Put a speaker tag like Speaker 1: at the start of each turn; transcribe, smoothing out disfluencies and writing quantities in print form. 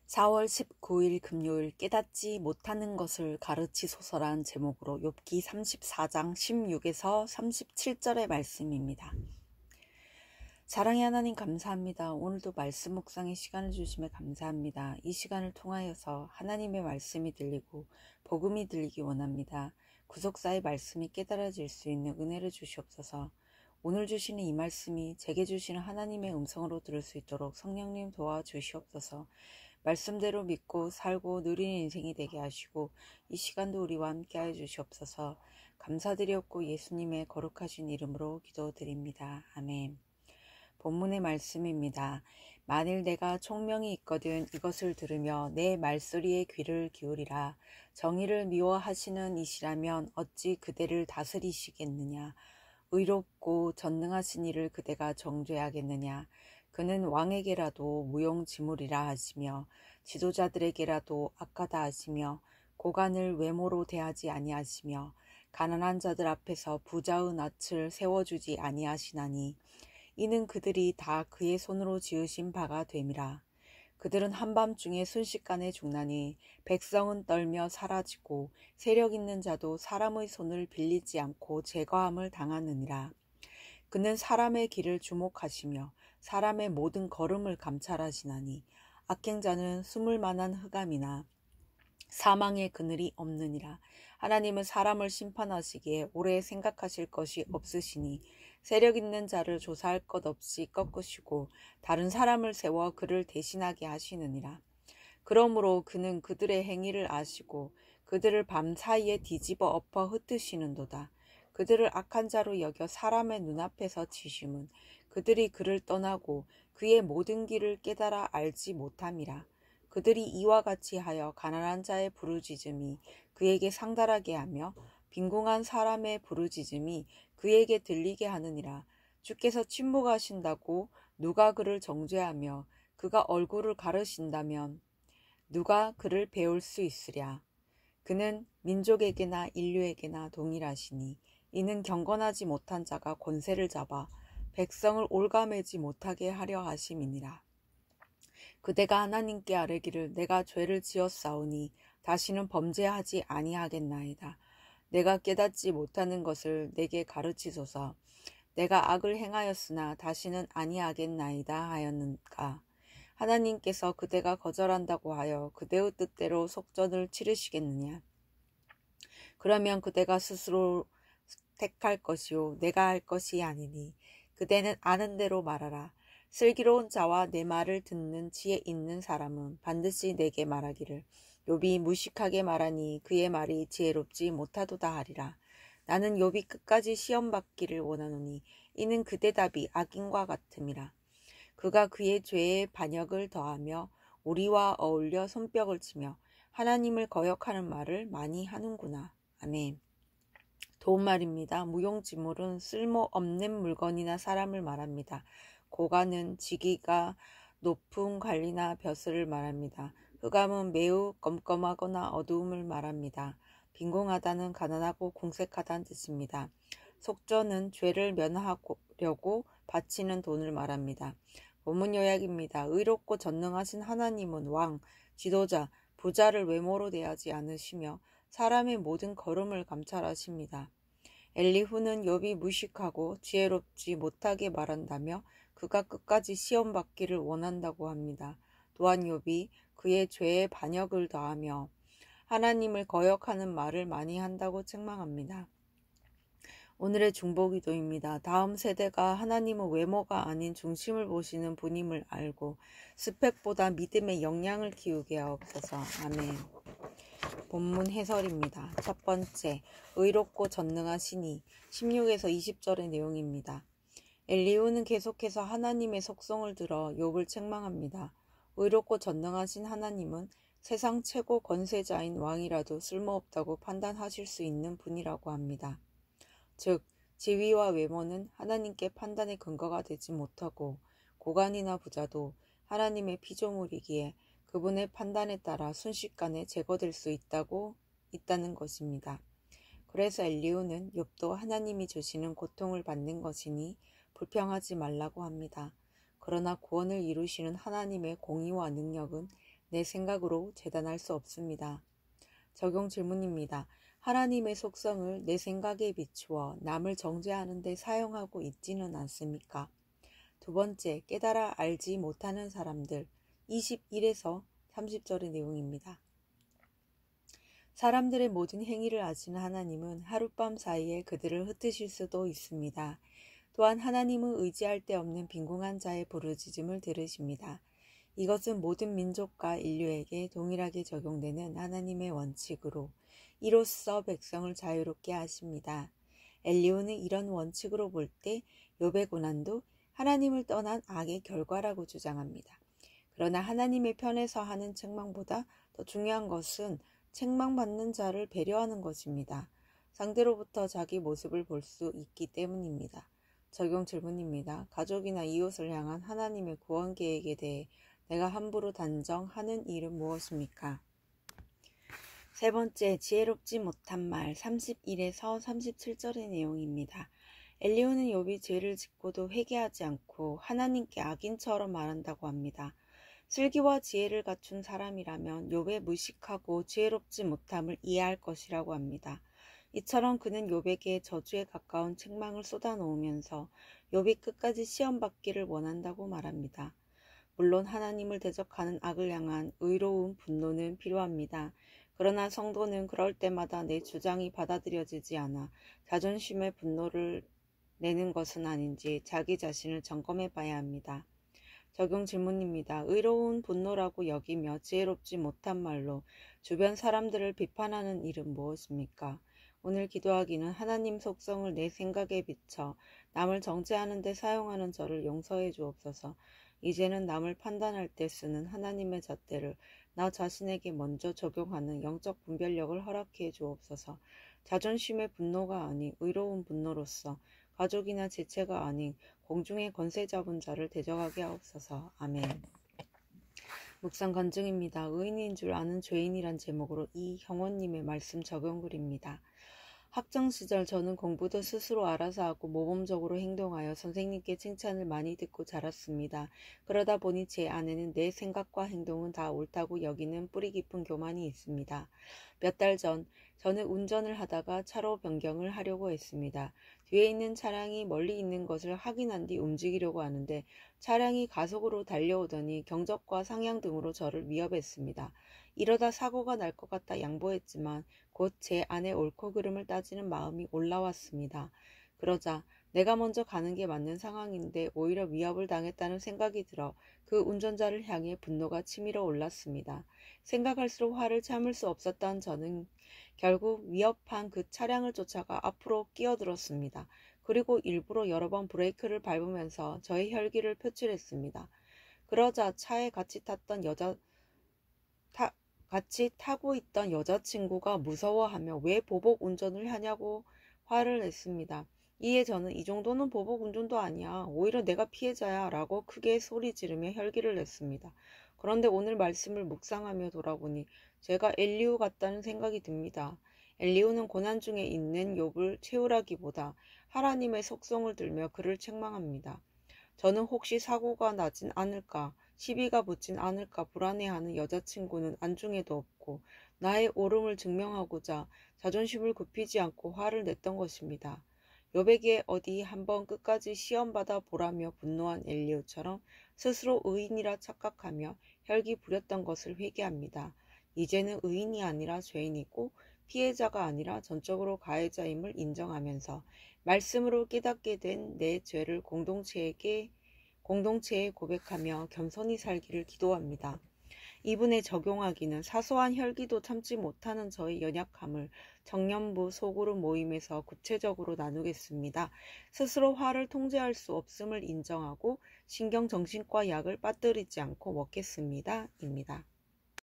Speaker 1: 4월 19일 금요일 깨닫지 못하는 것을 가르치소서란 제목으로 욥기 34장 16에서 37절의 말씀입니다. 사랑의 하나님 감사합니다. 오늘도 말씀 묵상의 시간을 주심에 감사합니다. 이 시간을 통하여서 하나님의 말씀이 들리고 복음이 들리기 원합니다. 구속사의 말씀이 깨달아질 수 있는 은혜를 주시옵소서. 오늘 주시는 이 말씀이 제게 주시는 하나님의 음성으로 들을 수 있도록 성령님 도와주시옵소서. 말씀대로 믿고 살고 누리는 인생이 되게 하시고 이 시간도 우리와 함께 하여 주시옵소서. 감사드렸고 예수님의 거룩하신 이름으로 기도드립니다. 아멘. 본문의 말씀입니다. 만일 내가 총명이 있거든 이것을 들으며 내 말소리에 귀를 기울이라. 정의를 미워하시는 이시라면 어찌 그대를 다스리시겠느냐. 의롭고 전능하신 이를 그대가 정죄하겠느냐. 그는 왕에게라도 무용지물이라 하시며 지도자들에게라도 악하다 하시며 고관을 외모로 대하지 아니하시며 가난한 자들 앞에서 부자의 낯을 세워주지 아니하시나니 이는 그들이 다 그의 손으로 지으신 바가 됨이라. 그들은 한밤중에 순식간에 죽나니 백성은 떨며 사라지고 세력 있는 자도 사람의 손을 빌리지 않고 제거함을 당하느니라. 그는 사람의 길을 주목하시며 사람의 모든 걸음을 감찰하시나니 악행자는 숨을 만한 흑암이나 사망의 그늘이 없느니라. 하나님은 사람을 심판하시기에 오래 생각하실 것이 없으시니 세력 있는 자를 조사할 것 없이 꺾으시고 다른 사람을 세워 그를 대신하게 하시느니라. 그러므로 그는 그들의 행위를 아시고 그들을 밤 사이에 뒤집어 엎어 흩으시는도다. 그들을 악한 자로 여겨 사람의 눈앞에서 치심은 그들이 그를 떠나고 그의 모든 길을 깨달아 알지 못함이라. 그들이 이와 같이 하여 가난한 자의 부르짖음이 그에게 상달하게 하며 빈궁한 사람의 부르짖음이 그에게 들리게 하느니라. 주께서 침묵하신다고 누가 그를 정죄하며 그가 얼굴을 가르신다면 누가 그를 배울 수 있으랴. 그는 민족에게나 인류에게나 동일하시니 이는 경건하지 못한 자가 권세를 잡아 백성을 올가매지 못하게 하려 하심이니라. 그대가 하나님께 아뢰기를 내가 죄를 지었사오니 다시는 범죄하지 아니하겠나이다. 내가 깨닫지 못하는 것을 내게 가르치소서. 내가 악을 행하였으나 다시는 아니하겠나이다 하였는가. 하나님께서 그대가 거절한다고 하여 그대의 뜻대로 속전을 치르시겠느냐. 그러면 그대가 스스로 택할 것이요 내가 할 것이 아니니 그대는 아는 대로 말하라. 슬기로운 자와 내 말을 듣는 지혜 있는 사람은 반드시 내게 말하기를 욥이 무식하게 말하니 그의 말이 지혜롭지 못하도다 하리라. 나는 욥이 끝까지 시험받기를 원하노니 이는 그 대답이 악인과 같음이라. 그가 그의 죄에 반역을 더하며 우리와 어울려 손뼉을 치며 하나님을 거역하는 말을 많이 하는구나. 아멘. 도움말입니다. 무용지물은 쓸모없는 물건이나 사람을 말합니다. 고관은 지기가 높은 관리나 벼슬을 말합니다. 흑암은 매우 껌껌하거나 어두움을 말합니다. 빈궁하다는 가난하고 공색하다는 뜻입니다. 속전은 죄를 면하려고 바치는 돈을 말합니다. 본문 요약입니다. 의롭고 전능하신 하나님은 왕, 지도자, 부자를 외모로 대하지 않으시며 사람의 모든 걸음을 감찰하십니다. 엘리후는 욥이 무식하고 지혜롭지 못하게 말한다며 그가 끝까지 시험받기를 원한다고 합니다. 또한 욥이 그의 죄에 반역을 더하며 하나님을 거역하는 말을 많이 한다고 책망합니다. 오늘의 중보기도입니다. 다음 세대가 하나님은 외모가 아닌 중심을 보시는 분임을 알고 스펙보다 믿음의 역량을 키우게 하옵소서. 아멘. 본문 해설입니다. 첫 번째, 의롭고 전능하시니 16에서 20절의 내용입니다. 엘리후는 계속해서 하나님의 속성을 들어 욥을 책망합니다. 의롭고 전능하신 하나님은 세상 최고 권세자인 왕이라도 쓸모없다고 판단하실 수 있는 분이라고 합니다. 즉, 지위와 외모는 하나님께 판단의 근거가 되지 못하고 고관이나 부자도 하나님의 피조물이기에 그분의 판단에 따라 순식간에 제거될 수 있다는 것입니다. 그래서 엘리후는 욥도 하나님이 주시는 고통을 받는 것이니 불평하지 말라고 합니다. 그러나 구원을 이루시는 하나님의 공의와 능력은 내 생각으로 재단할 수 없습니다. 적용 질문입니다. 하나님의 속성을 내 생각에 비추어 남을 정죄하는 데 사용하고 있지는 않습니까? 두 번째, 깨달아 알지 못하는 사람들 21에서 30절의 내용입니다. 사람들의 모든 행위를 아시는 하나님은 하룻밤 사이에 그들을 흩으실 수도 있습니다. 또한 하나님은 의지할 데 없는 빈궁한 자의 부르짖음을 들으십니다. 이것은 모든 민족과 인류에게 동일하게 적용되는 하나님의 원칙으로 이로써 백성을 자유롭게 하십니다. 엘리후는 이런 원칙으로 볼 때 욥의 고난도 하나님을 떠난 악의 결과라고 주장합니다. 그러나 하나님의 편에서 하는 책망보다 더 중요한 것은 책망받는 자를 배려하는 것입니다. 상대로부터 자기 모습을 볼 수 있기 때문입니다. 적용 질문입니다. 가족이나 이웃을 향한 하나님의 구원 계획에 대해 내가 함부로 단정하는 일은 무엇입니까? 세 번째, 지혜롭지 못한 말 31에서 37절의 내용입니다. 엘리후는 욥이 죄를 짓고도 회개하지 않고 하나님께 악인처럼 말한다고 합니다. 슬기와 지혜를 갖춘 사람이라면 욥의 무식하고 지혜롭지 못함을 이해할 것이라고 합니다. 이처럼 그는 욥에게 저주에 가까운 책망을 쏟아놓으면서 욥이 끝까지 시험받기를 원한다고 말합니다. 물론 하나님을 대적하는 악을 향한 의로운 분노는 필요합니다. 그러나 성도는 그럴 때마다 내 주장이 받아들여지지 않아 자존심의 분노를 내는 것은 아닌지 자기 자신을 점검해 봐야 합니다. 적용 질문입니다. 의로운 분노라고 여기며 지혜롭지 못한 말로 주변 사람들을 비판하는 일은 무엇입니까? 오늘 기도하기는 하나님 속성을 내 생각에 비춰 남을 정죄하는 데 사용하는 저를 용서해 주옵소서. 이제는 남을 판단할 때 쓰는 하나님의 잣대를 나 자신에게 먼저 적용하는 영적 분별력을 허락해 주옵소서. 자존심의 분노가 아닌 의로운 분노로서 가족이나 지체가 아닌 공중의 권세 잡은 자를 대적하게 하옵소서. 아멘. 묵상 간증입니다. 의인인 줄 아는 죄인이란 제목으로 이형원님의 말씀 적용글입니다. 학창시절 저는 공부도 스스로 알아서 하고 모범적으로 행동하여 선생님께 칭찬을 많이 듣고 자랐습니다. 그러다 보니 제 안에는 내 생각과 행동은 다 옳다고 여기는 뿌리 깊은 교만이 있습니다. 몇 달 전 저는 운전을 하다가 차로 변경을 하려고 했습니다. 뒤에 있는 차량이 멀리 있는 것을 확인한 뒤 움직이려고 하는데 차량이 가속으로 달려오더니 경적과 상향 등으로 저를 위협했습니다. 이러다 사고가 날 것 같아 양보했지만 곧 제 안에 옳고 그름을 따지는 마음이 올라왔습니다. 그러자 내가 먼저 가는 게 맞는 상황인데 오히려 위협을 당했다는 생각이 들어 그 운전자를 향해 분노가 치밀어 올랐습니다. 생각할수록 화를 참을 수 없었던 저는 결국 위협한 그 차량을 쫓아가 앞으로 끼어들었습니다. 그리고 일부러 여러 번 브레이크를 밟으면서 저의 혈기를 표출했습니다. 그러자 차에 같이 타고 있던 여자친구가 무서워하며 왜 보복 운전을 하냐고 화를 냈습니다. 이에 저는 이 정도는 보복 운전도 아니야. 오히려 내가 피해자야 라고 크게 소리 지르며 혈기를 냈습니다. 그런데 오늘 말씀을 묵상하며 돌아보니 제가 엘리후 같다는 생각이 듭니다. 엘리후는 고난 중에 있는 욥을 채우라기보다 하나님의 속성을 들며 그를 책망합니다. 저는 혹시 사고가 나진 않을까, 시비가 붙진 않을까 불안해하는 여자친구는 안중에도 없고 나의 옳음을 증명하고자 자존심을 굽히지 않고 화를 냈던 것입니다. 욥에게 어디 한번 끝까지 시험받아 보라며 분노한 엘리후처럼 스스로 의인이라 착각하며 혈기 부렸던 것을 회개합니다. 이제는 의인이 아니라 죄인이고 피해자가 아니라 전적으로 가해자임을 인정하면서 말씀으로 깨닫게 된 내 죄를 공동체에 고백하며 겸손히 살기를 기도합니다. 이분에 적용하기는 사소한 혈기도 참지 못하는 저의 연약함을 청년부 소그룹 모임에서 구체적으로 나누겠습니다. 스스로 화를 통제할 수 없음을 인정하고 신경정신과 약을 빠뜨리지 않고 먹겠습니다. 입니다.